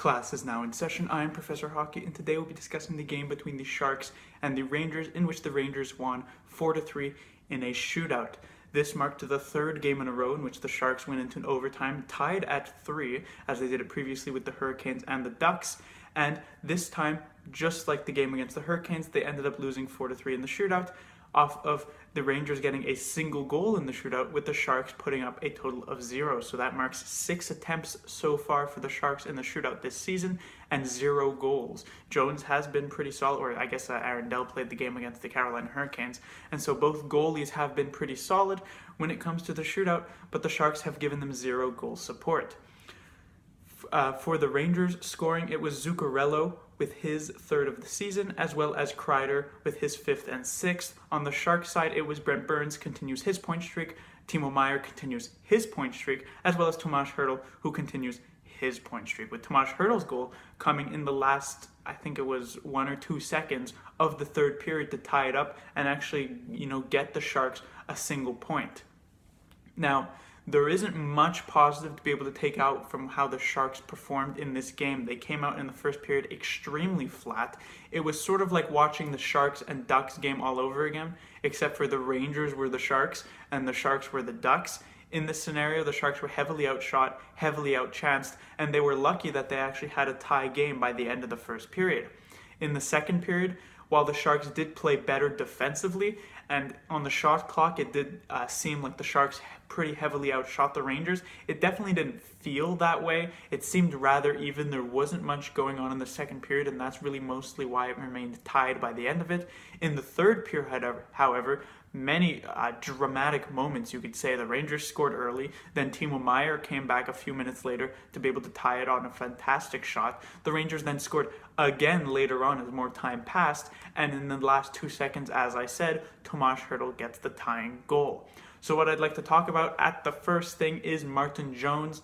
Class is now in session. I am Professor Hockey, and today we'll be discussing the game between the Sharks and the Rangers, in which the Rangers won 4-3 in a shootout. This marked the third game in a row in which the Sharks went into an overtime, tied at 3, as they did it previously with the Hurricanes and the Ducks. And this time, just like the game against the Hurricanes, they ended up losing 4-3 in the shootout, off of the Rangers getting a single goal in the shootout, with the Sharks putting up a total of 0. So that marks 6 attempts so far for the Sharks in the shootout this season and 0 goals. Jones has been pretty solid, or I guess Aaron Dell played the game against the Carolina Hurricanes, and so both goalies have been pretty solid when it comes to the shootout, but the Sharks have given them 0 goal support. For the Rangers scoring, it was Zuccarello with his third of the season, as well as Kreider with his 5th and 6th. On the Sharks side, it was Brent Burns continues his point streak, Timo Meier continues his point streak, as well as Tomas Hertl, who continues his point streak, with Tomas Hertl's goal coming in the last, I think it was 1 or 2 seconds of the third period to tie it up and actually, get the Sharks a single point. Now, there isn't much positive to be able to take out from how the Sharks performed in this game. They came out in the first period extremely flat. It was sort of like watching the Sharks and Ducks game all over again, except for the Rangers were the Sharks and the Sharks were the Ducks. In this scenario, the Sharks were heavily outshot, heavily outchanced, and they were lucky that they actually had a tie game by the end of the first period. In the second period, while the Sharks did play better defensively, and on the shot clock it did seem like the Sharks pretty heavily outshot the Rangers, it definitely didn't feel that way. It seemed rather even. There wasn't much going on in the second period, and that's really mostly why it remained tied by the end of it. In the third period, however, many dramatic moments, you could say. The Rangers scored early, then Timo Meier came back a few minutes later to be able to tie it on a fantastic shot. The Rangers then scored again later on as more time passed, and in the last 2 seconds, as I said, Tomas Hertl gets the tying goal. So what I'd like to talk about at the first thing is Martin Jones.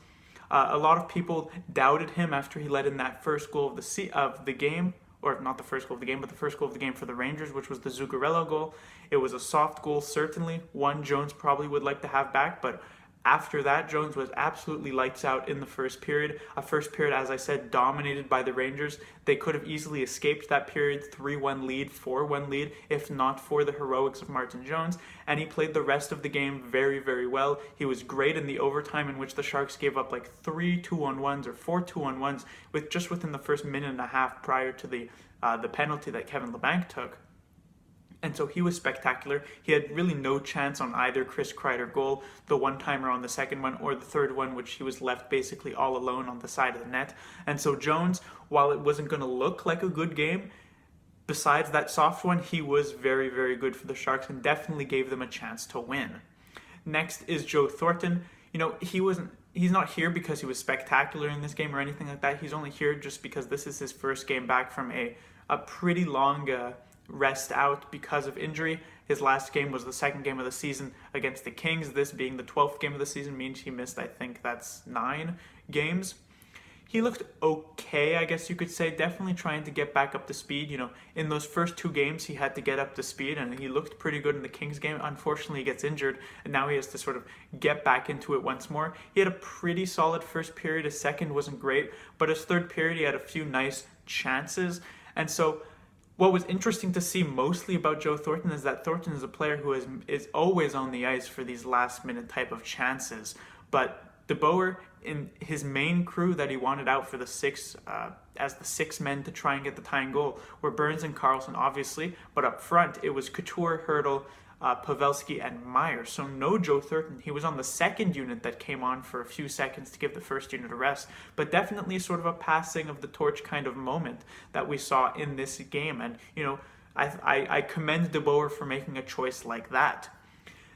A lot of people doubted him after he let in that first goal of the game, or not the first goal of the game, but the first goal of the game for the Rangers, which was the Zuccarello goal. It was a soft goal, certainly, one Jones probably would like to have back, but after that, Jones was absolutely lights out in the first period. A first period, as I said, dominated by the Rangers. They could have easily escaped that period 3-1 lead, 4-1 lead, if not for the heroics of Martin Jones. And he played the rest of the game very, very well. He was great in the overtime, in which the Sharks gave up like 3 2-on-1s or 4 2-on-1s within the first minute and a half prior to the penalty that Kevin Labanc took. And so he was spectacular. He had really no chance on either Chris Kreider goal, the one-timer on the second one, or the third one, which he was left basically all alone on the side of the net. And so Jones, while it wasn't going to look like a good game, besides that soft one, he was very, very good for the Sharks and definitely gave them a chance to win. Next is Joe Thornton. He's not here because he was spectacular in this game or anything like that. He's only here just because this is his first game back from a pretty long rest out because of injury. His last game was the second game of the season against the Kings. This being the 12th game of the season means he missed, I think that's 9 games. He looked okay, I guess you could say, definitely trying to get back up to speed. In those first 2 games, he had to get up to speed, and he looked pretty good in the Kings game. Unfortunately, he gets injured, and now he has to sort of get back into it once more. He had a pretty solid first period. His second wasn't great, but his third period, he had a few nice chances. And so what was interesting to see mostly about Joe Thornton is that Thornton is a player who is always on the ice for these last-minute type of chances. But DeBoer, in his main crew that he wanted out for the 6 men to try and get the tying goal, were Burns and Karlsson, obviously, but up front it was Couture, Hertl, Pavelski, and Meier. So no Joe Thornton. He was on the second unit that came on for a few seconds to give the first unit a rest, but definitely sort of a passing of the torch kind of moment that we saw in this game. And, I commend DeBoer for making a choice like that.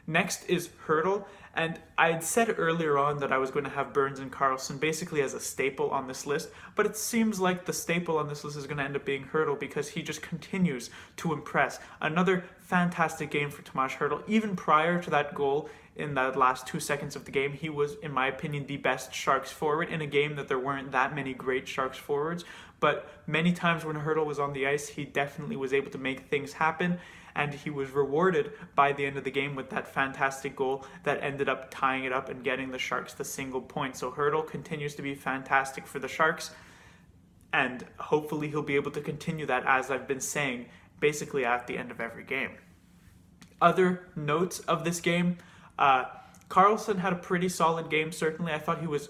Next is Hertl, and I had said earlier on that I was going to have Burns and Karlsson basically as a staple on this list, but it seems like the staple on this list is going to end up being Hertl because he just continues to impress. Another fantastic game for Tomas Hertl. Even prior to that goal in the last 2 seconds of the game, he was, in my opinion, the best Sharks forward in a game that there weren't that many great Sharks forwards, but many times when Hertl was on the ice, he definitely was able to make things happen. And he was rewarded by the end of the game with that fantastic goal that ended up tying it up and getting the Sharks the single point. So Hertl continues to be fantastic for the Sharks. and hopefully he'll be able to continue that, as I've been saying, basically at the end of every game. Other notes of this game, Karlsson had a pretty solid game, certainly. I thought he was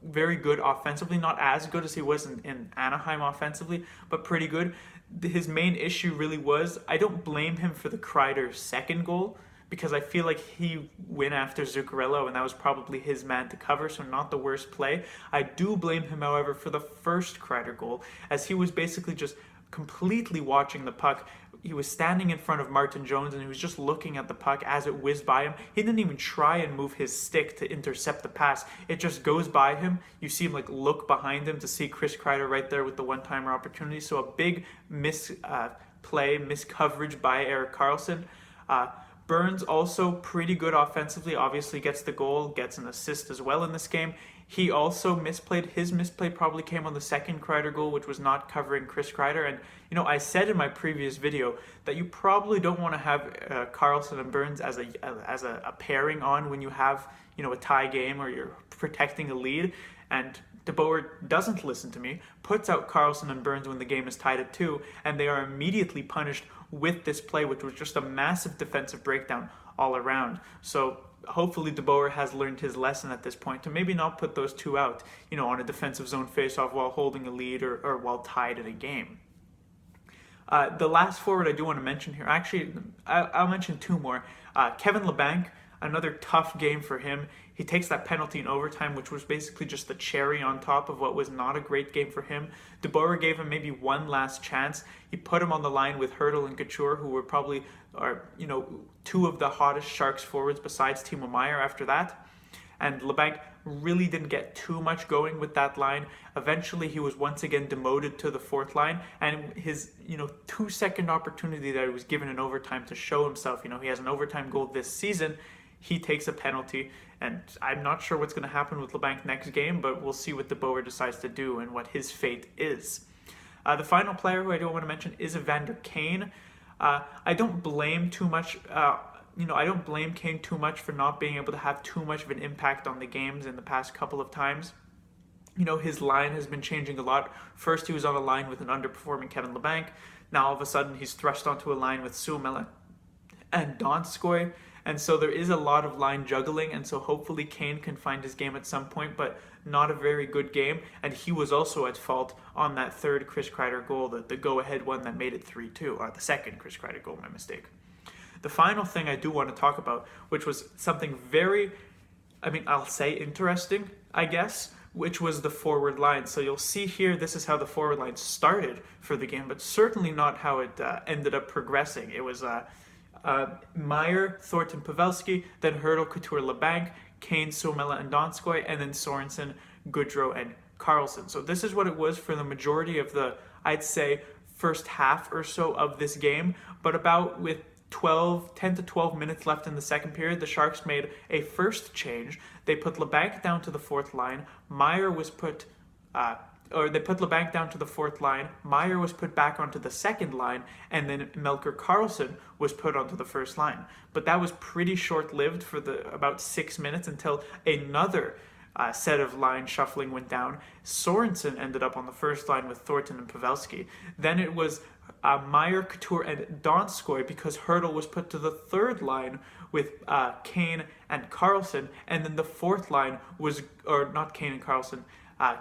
very good offensively, not as good as he was in Anaheim offensively, but pretty good. His main issue really was, I don't blame him for the Kreider second goal, because I feel like he went after Zuccarello, and that was probably his man to cover, so not the worst play. I do blame him, however, for the first Kreider goal, as he was basically just completely watching the puck. He was standing in front of Martin Jones, and he was just looking at the puck as it whizzed by him. He didn't even try and move his stick to intercept the pass. It just goes by him. You see him look behind him to see Chris Kreider right there with the one-timer opportunity. So a big miscoverage by Erik Karlsson. Burns also pretty good offensively, obviously gets the goal, gets an assist as well in this game. He also misplayed. His misplay probably came on the second Kreider goal, which was not covering Chris Kreider. And, I said in my previous video that you probably don't want to have Karlsson and Burns as a pairing on when you have, a tie game or you're protecting a lead. And DeBoer doesn't listen to me, puts out Karlsson and Burns when the game is tied at 2, and they are immediately punished with this play, which was just a massive defensive breakdown all around. So hopefully DeBoer has learned his lesson at this point to maybe not put those two out, on a defensive zone faceoff while holding a lead or while tied in a game. The last forward I do want to mention here, actually, I'll mention two more. Kevin Labanc, another tough game for him. He takes that penalty in overtime, which was basically just the cherry on top of what was not a great game for him. DeBoer gave him maybe one last chance. He put him on the line with Hertl and Couture, who were probably two of the hottest Sharks forwards besides Timo Meier after that. And Labanc really didn't get too much going with that line. Eventually, he was once again demoted to the fourth line, and his 2-second opportunity that he was given in overtime to show himself. He has an overtime goal this season. He takes a penalty, and I'm not sure what's going to happen with Labanc next game, but we'll see what DeBoer decides to do and what his fate is. The final player who I don't want to mention is Evander Kane. I don't blame too much. I don't blame Kane too much for not being able to have too much of an impact on the games in the past couple of times. His line has been changing a lot. First, he was on a line with an underperforming Kevin Labanc. Now, all of a sudden, he's thrust onto a line with Suomela and Donskoy. And so there is a lot of line juggling, and so hopefully Kane can find his game at some point, but not a very good game. And he was also at fault on that third Chris Kreider goal, the go-ahead one that made it 3-2, or the second Chris Kreider goal, my mistake. The final thing I do want to talk about, which was something very, I'll say interesting, I guess, which was the forward line. So you'll see here, this is how the forward line started for the game, but certainly not how it ended up progressing. It was Meier, Thornton, Pavelski, then Hertl, Couture, Labanc, Kane, Suomela, and Donskoy, and then Sorensen, Goodrow, and Karlsson. So this is what it was for the majority of the, I'd say, first half or so of this game, but about with 10 to 12 minutes left in the second period, the Sharks made a first change. They put Labanc down to the fourth line. Meier was put Labanc down to the fourth line. Meier was put back onto the second line, and then Melker Karlsson was put onto the first line. But that was pretty short-lived for about 6 minutes until another set of line shuffling went down. Sorensen ended up on the first line with Thornton and Pavelski. Then it was Meier, Couture, and Donskoy, because Hertl was put to the third line with Kane and Karlsson, and then the fourth line was, or not Kane and Karlsson,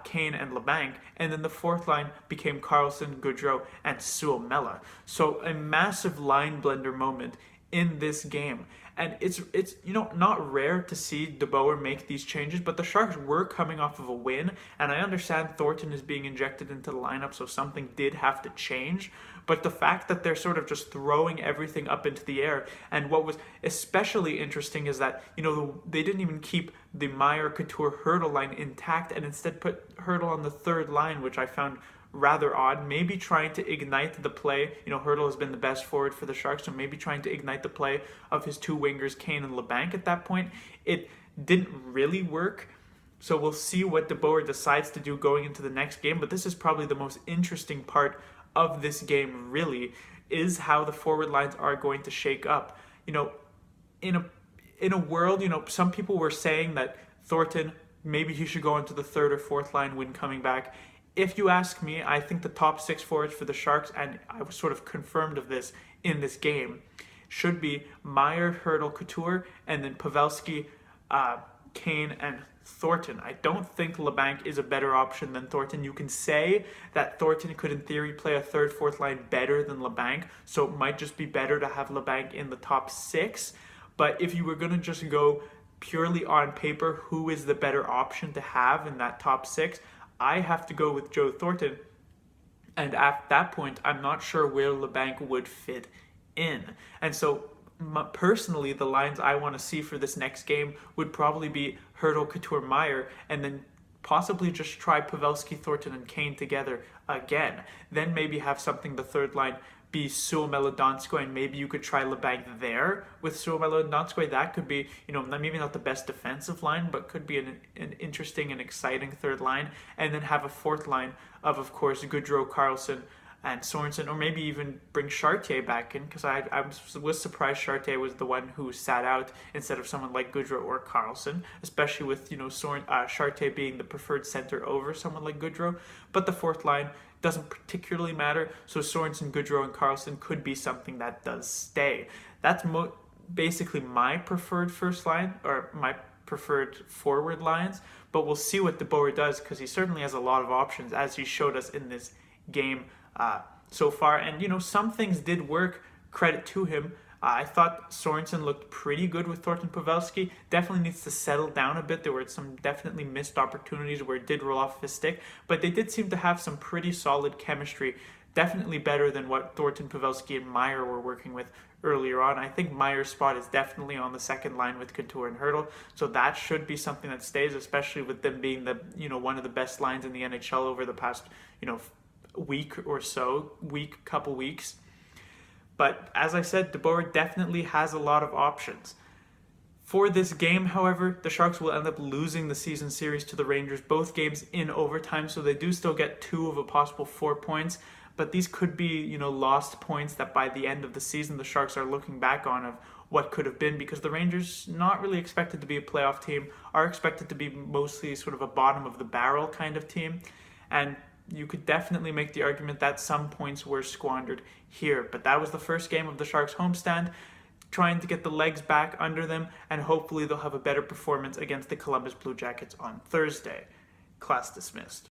Kane and Labanc, and then the fourth line became Karlsson, Goodrow, and Suomela. So a massive line blender moment in this game. And it's not rare to see DeBoer make these changes, but the Sharks were coming off of a win, and I understand Thornton is being injected into the lineup, so something did have to change. But the fact that they're sort of just throwing everything up into the air, and what was especially interesting is that, they didn't even keep the Meier, Couture, Hertl line intact, and instead put Hertl on the third line, which I found rather odd. Maybe trying to ignite the play. Hertl has been the best forward for the Sharks, so maybe trying to ignite the play of his two wingers, Kane and Labanc at that point. It didn't really work. So we'll see what DeBoer decides to do going into the next game, but this is probably the most interesting part of this game, really, is how the forward lines are going to shake up. In a world, some people were saying that Thornton, maybe he should go into the third or fourth line when coming back. if you ask me, I think the top 6 forwards for the Sharks, and I was sort of confirmed of this in this game, should be Meier, Hertl, Couture, and then Pavelski, Kane, and Thornton. I don't think Labanc is a better option than Thornton. You can say that Thornton could, in theory, play a third, fourth line better than Labanc, so it might just be better to have Labanc in the top 6. But if you were going to just go purely on paper, who is the better option to have in that top 6, I have to go with Joe Thornton. And at that point, I'm not sure where Labanc would fit in. And so personally, the lines I want to see for this next game would probably be Hertl, Couture, Meier, and then possibly just try Pavelski, Thornton, and Kane together again. Then maybe have something the third line be Suomela, Donskoi, and maybe you could try Labanc there with Suomela and Donskoi. That could be, maybe not the best defensive line, but could be an interesting and exciting third line. And then have a fourth line of course, Gaudreau, Karlsson, and Sorensen, or maybe even bring Chartier back in, because I was surprised Chartier was the one who sat out instead of someone like Gaudreau or Karlsson, especially with Chartier being the preferred center over someone like Gaudreau. But the fourth line doesn't particularly matter, so Sorensen, Gaudreau, and Karlsson could be something that does stay. That's basically my preferred first line, or my preferred forward lines, but we'll see what DeBoer does, because he certainly has a lot of options, as he showed us in this game so far. And some things did work, credit to him. I thought Sorensen looked pretty good with Thornton. Pavelski definitely needs to settle down a bit. There were some definitely missed opportunities where it did roll off his stick, but they did seem to have some pretty solid chemistry, definitely better than what Thornton, Pavelski, and Meier were working with earlier on. I think Meier's spot is definitely on the second line with Couture and Hertl, so that should be something that stays, especially with them being the one of the best lines in the NHL over the past couple weeks. But as I said, DeBoer definitely has a lot of options. For this game, however, the Sharks will end up losing the season series to the Rangers, both games in overtime, so they do still get 2 of a possible 4 points. But these could be, lost points that by the end of the season the Sharks are looking back on of what could have been, because the Rangers, not really expected to be a playoff team, are expected to be mostly sort of a bottom of the barrel kind of team. And you could definitely make the argument that some points were squandered here. But that was the first game of the Sharks homestand, trying to get the legs back under them, and hopefully they'll have a better performance against the Columbus Blue Jackets on Thursday. Class dismissed.